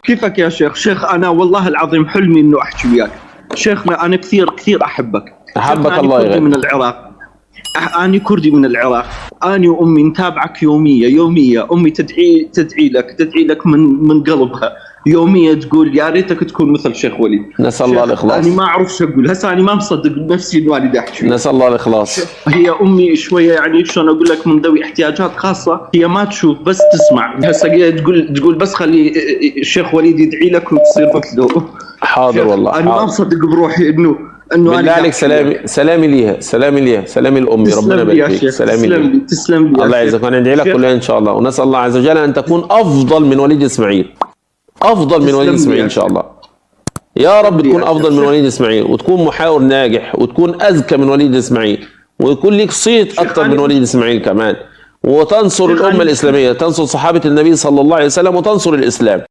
كيفك يا شيخ؟ شيخ أنا والله العظيم حلمي إنه أحكي وياك. شيخنا أنا كثير كثير أحبك. أحبك الله كردي من يغني. العراق. أنا كردي من العراق. أنا وأمي نتابعك يومية. أمي تدعي لك من قلبها. يومية تقول يا ريتك تكون مثل شيخ وليد. نسأل الله الإخلاص. أنا ما أعرف شو أقول هسه، أنا ما مصدق بنفسي إنه والدي أحكي. نسأل الله الإخلاص. هي أمي شوية يعني شلون أقول لك من ذوي احتياجات خاصة، هي ما تشوف بس تسمع. هسه تقول بس خلي الشيخ وليد يدعي لك وتصير مثله. حاضر والله. أنا ما مصدق بروحي إنه بالله عليك سلامي ليها، سلامي لأمي، ربنا يبارك فيك. سلامي ليها. تسلم لي. الله يعزك، وانا ندعي لك كلها ان شاء الله، ونسال الله عز وجل ان تكون افضل من وليد اسماعيل، افضل من وليد اسماعيل ان شاء الله. يا رب تكون افضل من وليد اسماعيل، وتكون محاور ناجح، وتكون اذكى من وليد اسماعيل، ويكون لك صيت اكثر من وليد اسماعيل كمان، وتنصر الامه الاسلاميه، تنصر صحابه النبي صلى الله عليه وسلم، وتنصر الاسلام.